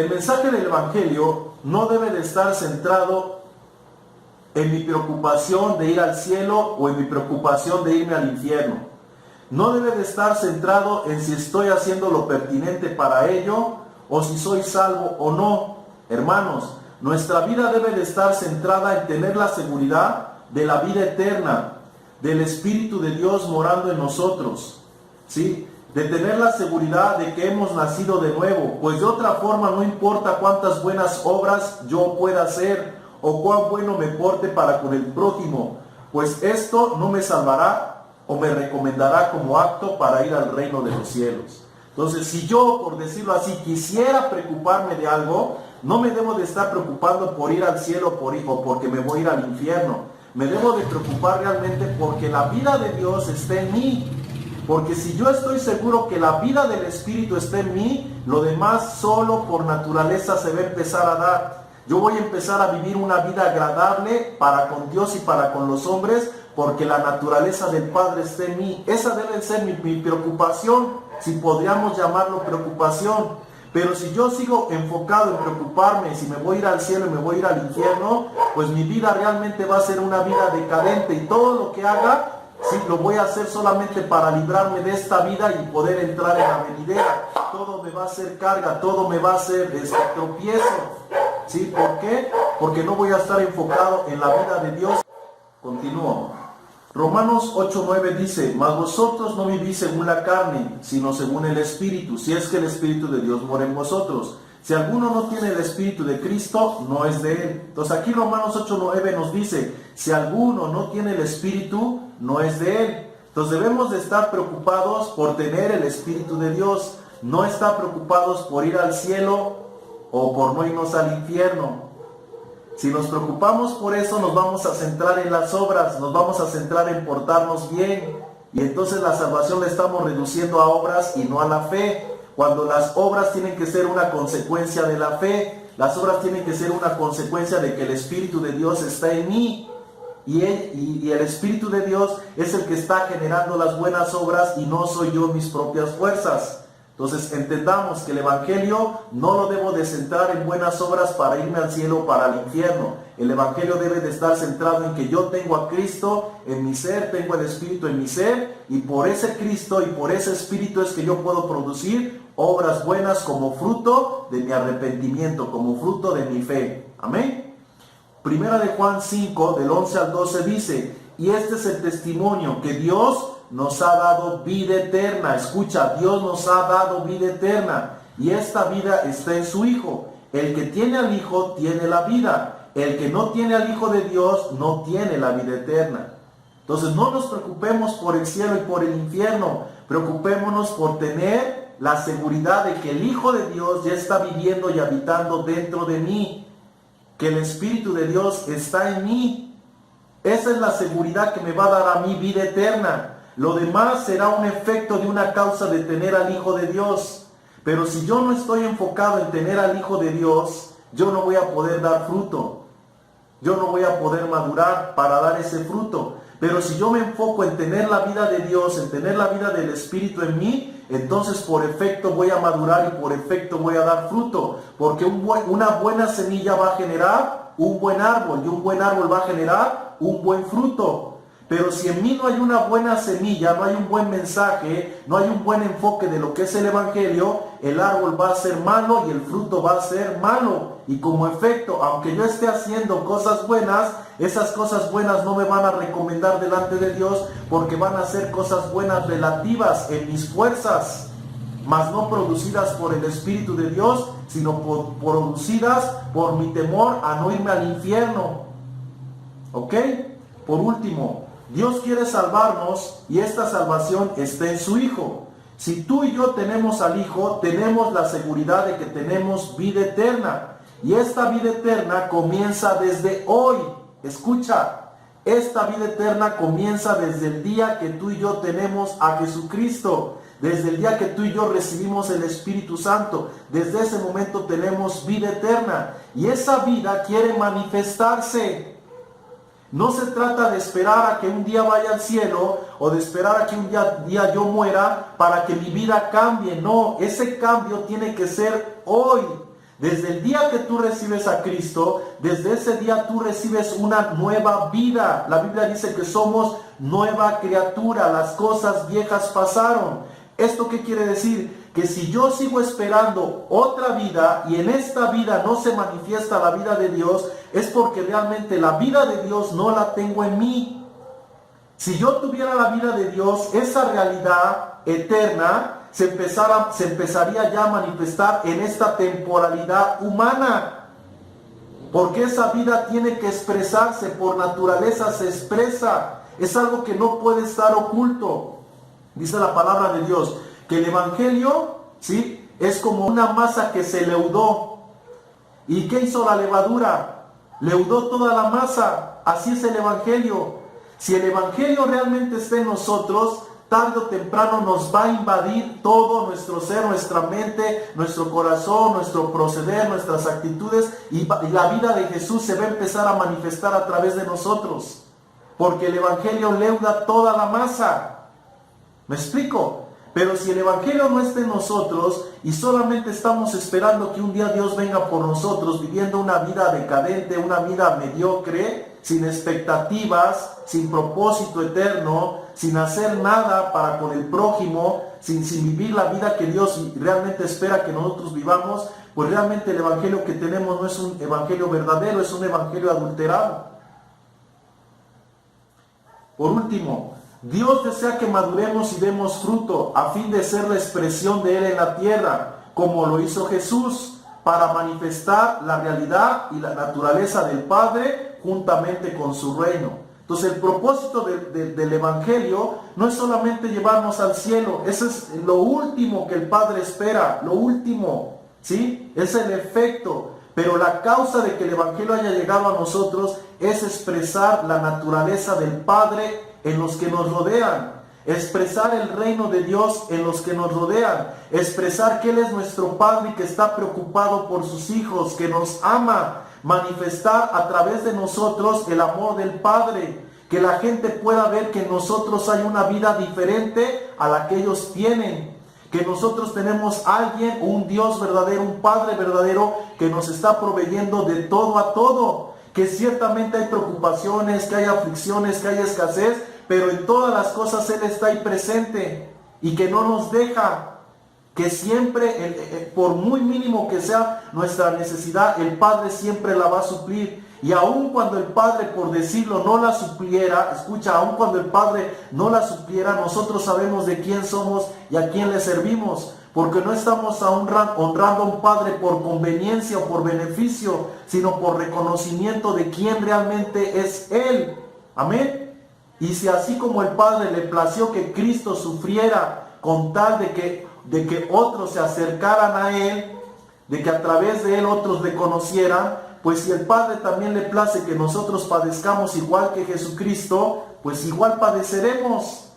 el mensaje del Evangelio no debe de estar centrado en mi preocupación de ir al cielo o en mi preocupación de irme al infierno. No debe de estar centrado en si estoy haciendo lo pertinente para ello o si soy salvo o no. Hermanos, nuestra vida debe de estar centrada en tener la seguridad de la vida eterna, del Espíritu de Dios morando en nosotros, ¿sí? De tener la seguridad de que hemos nacido de nuevo, pues de otra forma no importa cuántas buenas obras yo pueda hacer o cuán bueno me porte para con el prójimo, pues esto no me salvará o me recomendará como apto para ir al reino de los cielos. Entonces, si yo, por decirlo así, quisiera preocuparme de algo, no me debo de estar preocupando por ir al cielo o porque me voy a ir al infierno. Me debo de preocupar realmente porque la vida de Dios está en mí. Porque si yo estoy seguro que la vida del Espíritu está en mí, lo demás solo por naturaleza se va a empezar a dar. Yo voy a empezar a vivir una vida agradable para con Dios y para con los hombres, porque la naturaleza del Padre está en mí. Esa debe ser mi preocupación, si podríamos llamarlo preocupación. Pero si yo sigo enfocado en preocuparme si me voy a ir al cielo y me voy a ir al infierno, pues mi vida realmente va a ser una vida decadente, y todo lo que haga, sí, lo voy a hacer solamente para librarme de esta vida y poder entrar en la venidera. Todo me va a hacer carga, todo me va a hacer tropiezo. ¿Sí? ¿Por qué? Porque no voy a estar enfocado en la vida de Dios. Continúo. Romanos 8:9 dice: mas vosotros no vivís según la carne, sino según el Espíritu, si es que el Espíritu de Dios mora en vosotros. Si alguno no tiene el Espíritu de Cristo, no es de él. Entonces aquí Romanos 8:9 nos dice: si alguno no tiene el Espíritu, no es de él. Entonces debemos de estar preocupados por tener el Espíritu de Dios, no estar preocupados por ir al cielo o por no irnos al infierno. Si nos preocupamos por eso, nos vamos a centrar en las obras, nos vamos a centrar en portarnos bien, y entonces la salvación la estamos reduciendo a obras y no a la fe, cuando las obras tienen que ser una consecuencia de la fe. Las obras tienen que ser una consecuencia de que el Espíritu de Dios está en mí, y el Espíritu de Dios es el que está generando las buenas obras y no soy yo mis propias fuerzas. Entonces entendamos que el Evangelio no lo debo de centrar en buenas obras para irme al cielo o para el infierno. El Evangelio debe de estar centrado en que yo tengo a Cristo en mi ser, tengo el Espíritu en mi ser, y por ese Cristo y por ese Espíritu es que yo puedo producir obras buenas como fruto de mi arrepentimiento, como fruto de mi fe. Amén. Primera de Juan 5, del 11 al 12 dice: y este es el testimonio, que Dios nos ha dado vida eterna. Escucha, Dios nos ha dado vida eterna, y esta vida está en su Hijo. El que tiene al Hijo tiene la vida. El que no tiene al Hijo de Dios no tiene la vida eterna. Entonces no nos preocupemos por el cielo y por el infierno. Preocupémonos por tener la seguridad de que el Hijo de Dios ya está viviendo y habitando dentro de mí, que el Espíritu de Dios está en mí. Esa es la seguridad que me va a dar a mí vida eterna. Lo demás será un efecto de una causa de tener al Hijo de Dios. Pero si yo no estoy enfocado en tener al Hijo de Dios, yo no voy a poder dar fruto. Yo no voy a poder madurar para dar ese fruto. Pero si yo me enfoco en tener la vida de Dios, en tener la vida del Espíritu en mí, entonces por efecto voy a madurar y por efecto voy a dar fruto. Porque una buena semilla va a generar un buen árbol, y un buen árbol va a generar un buen fruto. Pero si en mí no hay una buena semilla, no hay un buen mensaje, no hay un buen enfoque de lo que es el Evangelio, el árbol va a ser malo y el fruto va a ser malo. Y como efecto, aunque yo esté haciendo cosas buenas, esas cosas buenas no me van a recomendar delante de Dios, porque van a ser cosas buenas relativas en mis fuerzas, mas no producidas por el Espíritu de Dios, sino producidas por mi temor a no irme al infierno. ¿Ok? Por último, Dios quiere salvarnos, y esta salvación está en su Hijo. Si tú y yo tenemos al Hijo, tenemos la seguridad de que tenemos vida eterna. Y esta vida eterna comienza desde hoy. Escucha, esta vida eterna comienza desde el día que tú y yo tenemos a Jesucristo. Desde el día que tú y yo recibimos el Espíritu Santo. Desde ese momento tenemos vida eterna. Y esa vida quiere manifestarse. No se trata de esperar a que un día vaya al cielo o de esperar a que un día yo muera para que mi vida cambie. No, ese cambio tiene que ser hoy. Desde el día que tú recibes a Cristo, desde ese día tú recibes una nueva vida. La Biblia dice que somos nueva criatura, las cosas viejas pasaron. ¿Esto qué quiere decir? Que si yo sigo esperando otra vida y en esta vida no se manifiesta la vida de Dios, es porque realmente la vida de Dios no la tengo en mí. Si yo tuviera la vida de Dios, esa realidad eterna se empezaría ya a manifestar en esta temporalidad humana. Porque esa vida tiene que expresarse, por naturaleza se expresa. Es algo que no puede estar oculto. Dice la palabra de Dios que el Evangelio, ¿sí?, es como una masa que se leudó. ¿Y qué hizo la levadura? Leudó toda la masa. Así es el Evangelio. Si el Evangelio realmente está en nosotros, tarde o temprano nos va a invadir todo nuestro ser, nuestra mente, nuestro corazón, nuestro proceder, nuestras actitudes, y la vida de Jesús se va a empezar a manifestar a través de nosotros. Porque el Evangelio leuda toda la masa. ¿Me explico? Pero si el Evangelio no está en nosotros y solamente estamos esperando que un día Dios venga por nosotros, viviendo una vida decadente, una vida mediocre, sin expectativas, sin propósito eterno, sin hacer nada para con el prójimo, sin vivir la vida que Dios realmente espera que nosotros vivamos, pues realmente el Evangelio que tenemos no es un Evangelio verdadero, es un Evangelio adulterado. Por último, Dios desea que maduremos y demos fruto a fin de ser la expresión de Él en la tierra, como lo hizo Jesús, para manifestar la realidad y la naturaleza del Padre juntamente con su reino. Entonces el propósito del Evangelio no es solamente llevarnos al cielo, eso es lo último que el Padre espera, lo último, ¿sí? Es el efecto. Pero la causa de que el Evangelio haya llegado a nosotros es expresar la naturaleza del Padre en los que nos rodean, expresar el reino de Dios en los que nos rodean, expresar que Él es nuestro Padre y que está preocupado por sus hijos, que nos ama, manifestar a través de nosotros el amor del Padre, que la gente pueda ver que en nosotros hay una vida diferente a la que ellos tienen, que nosotros tenemos alguien, un Dios verdadero, un Padre verdadero que nos está proveyendo de todo a todo, que ciertamente hay preocupaciones, que hay aflicciones, que hay escasez, pero en todas las cosas Él está ahí presente y que no nos deja, que siempre, por muy mínimo que sea nuestra necesidad, el Padre siempre la va a suplir. Y aun cuando el Padre, por decirlo, no la supliera, escucha, aun cuando el Padre no la supliera, nosotros sabemos de quién somos y a quién le servimos. Porque no estamos honrando a un Padre por conveniencia o por beneficio, sino por reconocimiento de quién realmente es Él. Amén. Y si así como el Padre le plació que Cristo sufriera con tal de que otros se acercaran a Él, de que a través de Él otros le conocieran, pues si el Padre también le place que nosotros padezcamos igual que Jesucristo, pues igual padeceremos.